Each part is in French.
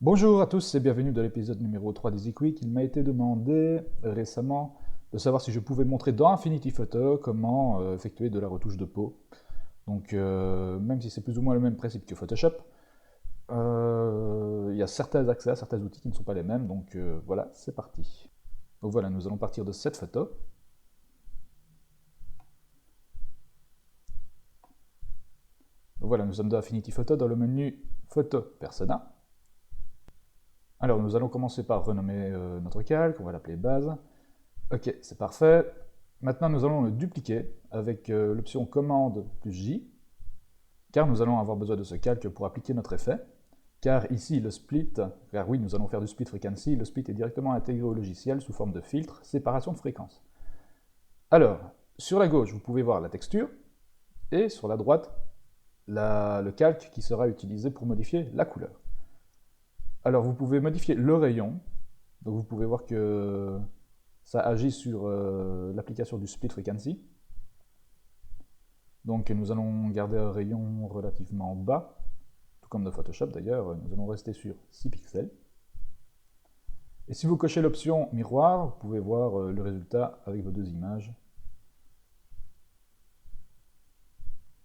Bonjour à tous et bienvenue dans l'épisode numéro 3 d'Easy Quick. Il m'a été demandé récemment de savoir si je pouvais montrer dans Affinity Photo comment effectuer de la retouche de peau. Donc même si c'est plus ou moins le même principe que Photoshop, il y a certains accès à certains outils qui ne sont pas les mêmes, donc voilà, c'est parti. Donc voilà, nous allons partir de cette photo. Donc voilà, nous sommes dans Affinity Photo dans le menu Photo Persona. Alors nous allons commencer par renommer notre calque, on va l'appeler base. Ok, c'est parfait. Maintenant nous allons le dupliquer avec l'option commande plus J, car nous allons avoir besoin de ce calque pour appliquer notre effet. Car ici le split, car oui nous allons faire du split frequency, le split est directement intégré au logiciel sous forme de filtre, séparation de fréquence. Alors, sur la gauche vous pouvez voir la texture, et sur la droite le calque qui sera utilisé pour modifier la couleur. Alors vous pouvez modifier le rayon, donc vous pouvez voir que ça agit sur l'application du split frequency. Donc nous allons garder un rayon relativement bas, tout comme dans Photoshop d'ailleurs, nous allons rester sur 6 pixels. Et si vous cochez l'option miroir, vous pouvez voir le résultat avec vos deux images.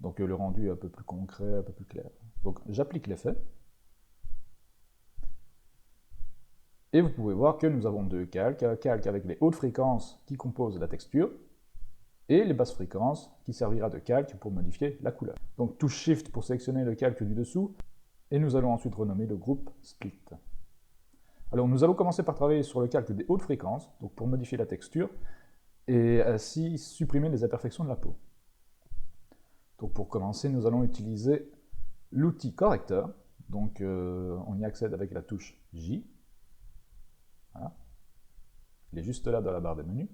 Donc le rendu est un peu plus concret, un peu plus clair. Donc j'applique l'effet. Et vous pouvez voir que nous avons deux calques, un calque avec les hautes fréquences qui composent la texture, et les basses fréquences qui servira de calque pour modifier la couleur. Donc touche Shift pour sélectionner le calque du dessous, et nous allons ensuite renommer le groupe Split. Alors nous allons commencer par travailler sur le calque des hautes fréquences, donc pour modifier la texture, et ainsi supprimer les imperfections de la peau. Donc pour commencer, nous allons utiliser l'outil correcteur, donc on y accède avec la touche J. Voilà. Il est juste là dans la barre des menus.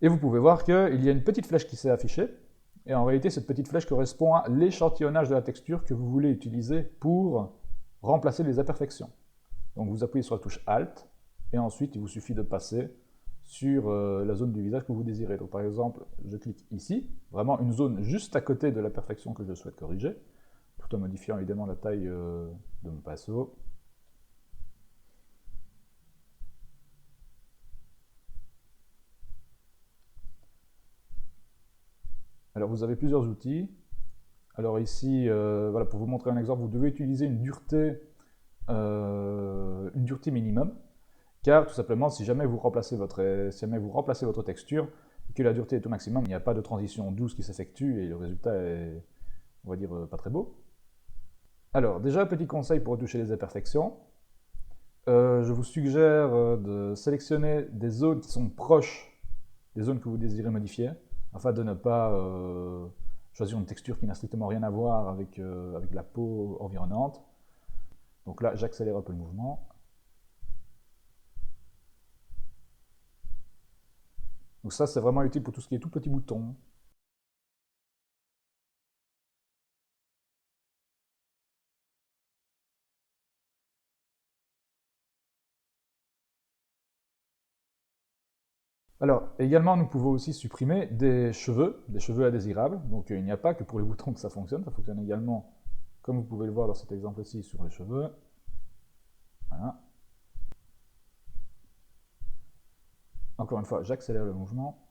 Et vous pouvez voir qu'il y a une petite flèche qui s'est affichée, et en réalité cette petite flèche correspond à l'échantillonnage de la texture que vous voulez utiliser pour remplacer les imperfections. Donc vous appuyez sur la touche Alt, et ensuite il vous suffit de passer sur la zone du visage que vous désirez. Donc par exemple, je clique ici, vraiment une zone juste à côté de l'imperfection que je souhaite corriger, tout en modifiant évidemment la taille de mon pinceau. Alors vous avez plusieurs outils. Alors ici, voilà, pour vous montrer un exemple, vous devez utiliser une dureté minimum, car tout simplement, si jamais vous remplacez votre texture, et que la dureté est au maximum, il n'y a pas de transition douce qui s'effectue, et le résultat est, on va dire, pas très beau. Alors, déjà, un petit conseil pour retoucher les imperfections. Je vous suggère de sélectionner des zones qui sont proches des zones que vous désirez modifier, afin de ne pas choisir une texture qui n'a strictement rien à voir avec la peau environnante. Donc là, j'accélère un peu le mouvement. Donc ça, c'est vraiment utile pour tout ce qui est tout petit bouton. Alors, également, nous pouvons aussi supprimer des cheveux indésirables. Donc il n'y a pas que pour les boutons que ça fonctionne également, comme vous pouvez le voir dans cet exemple-ci, sur les cheveux. Voilà. Encore une fois, j'accélère le mouvement.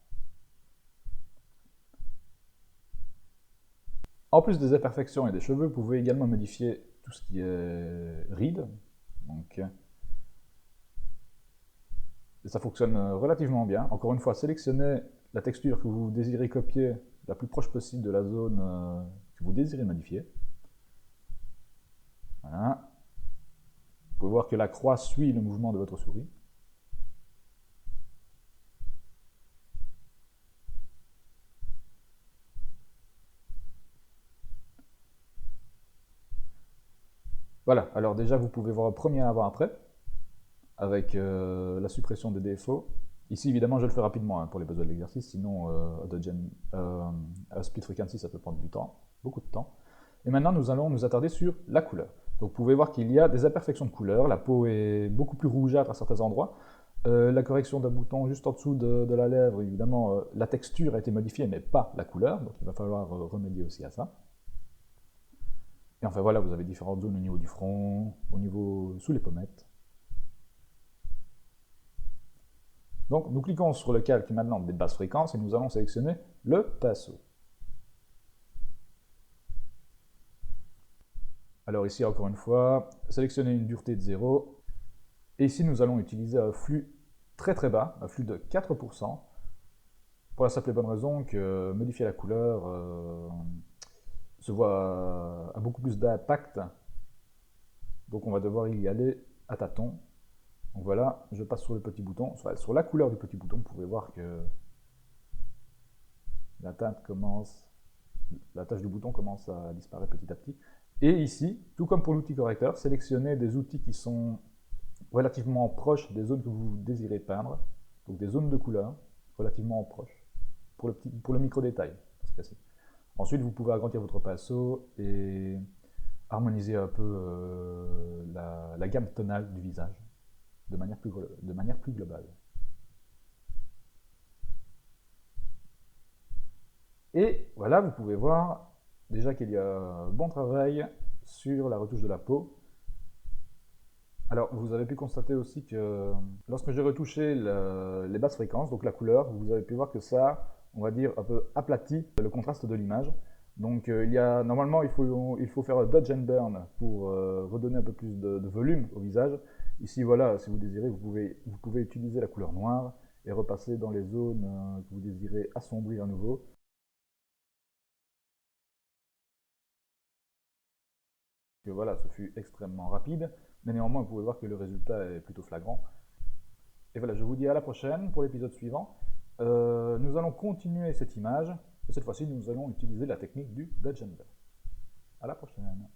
En plus des imperfections et des cheveux, vous pouvez également modifier tout ce qui est rides. Donc, et ça fonctionne relativement bien. Encore une fois, sélectionnez la texture que vous désirez copier la plus proche possible de la zone que vous désirez modifier. Voilà. Vous pouvez voir que la croix suit le mouvement de votre souris. Voilà, alors déjà vous pouvez voir un premier avant-après, avec la suppression des défauts. Ici évidemment je le fais rapidement hein, pour les besoins de l'exercice, sinon à split frequency ça peut prendre du temps, beaucoup de temps. Et maintenant nous allons nous attarder sur la couleur. Donc vous pouvez voir qu'il y a des imperfections de couleur, la peau est beaucoup plus rougeâtre à certains endroits. La correction d'un bouton juste en dessous de la lèvre, évidemment, la texture a été modifiée, mais pas la couleur, donc il va falloir remédier aussi à ça. Et enfin voilà, vous avez différentes zones au niveau du front, au niveau sous les pommettes. Donc nous cliquons sur le calque maintenant des basses fréquences et nous allons sélectionner le pinceau. Alors ici, encore une fois, sélectionnez une dureté de 0. Et ici, nous allons utiliser un flux très très bas, un flux de 4%, pour la simple et bonne raison que modifier la couleur a beaucoup plus d'impact. Donc on va devoir y aller à tâtons. Donc voilà, je passe sur le petit bouton. Enfin, sur la couleur du petit bouton, vous pouvez voir que la tâche du bouton commence à disparaître petit à petit. Et ici, tout comme pour l'outil correcteur, sélectionnez des outils qui sont relativement proches des zones que vous désirez peindre, donc des zones de couleur relativement proches, pour le micro-détail, dans ce cas-ci. Ensuite, vous pouvez agrandir votre pinceau et harmoniser un peu la gamme tonale du visage de manière plus globale. Et voilà, vous pouvez voir déjà qu'il y a un bon travail sur la retouche de la peau. Alors, vous avez pu constater aussi que lorsque j'ai retouché les basses fréquences, donc la couleur, vous avez pu voir que ça, on va dire, un peu aplati le contraste de l'image. Donc, normalement, il faut faire un dodge and burn pour redonner un peu plus de volume au visage. Ici, voilà, si vous désirez, vous pouvez utiliser la couleur noire et repasser dans les zones que vous désirez assombrir à nouveau. Que voilà, ce fut extrêmement rapide, mais néanmoins, vous pouvez voir que le résultat est plutôt flagrant. Et voilà, je vous dis à la prochaine pour l'épisode suivant. Nous allons continuer cette image, et cette fois-ci, nous allons utiliser la technique du Dodge and Burn. À la prochaine.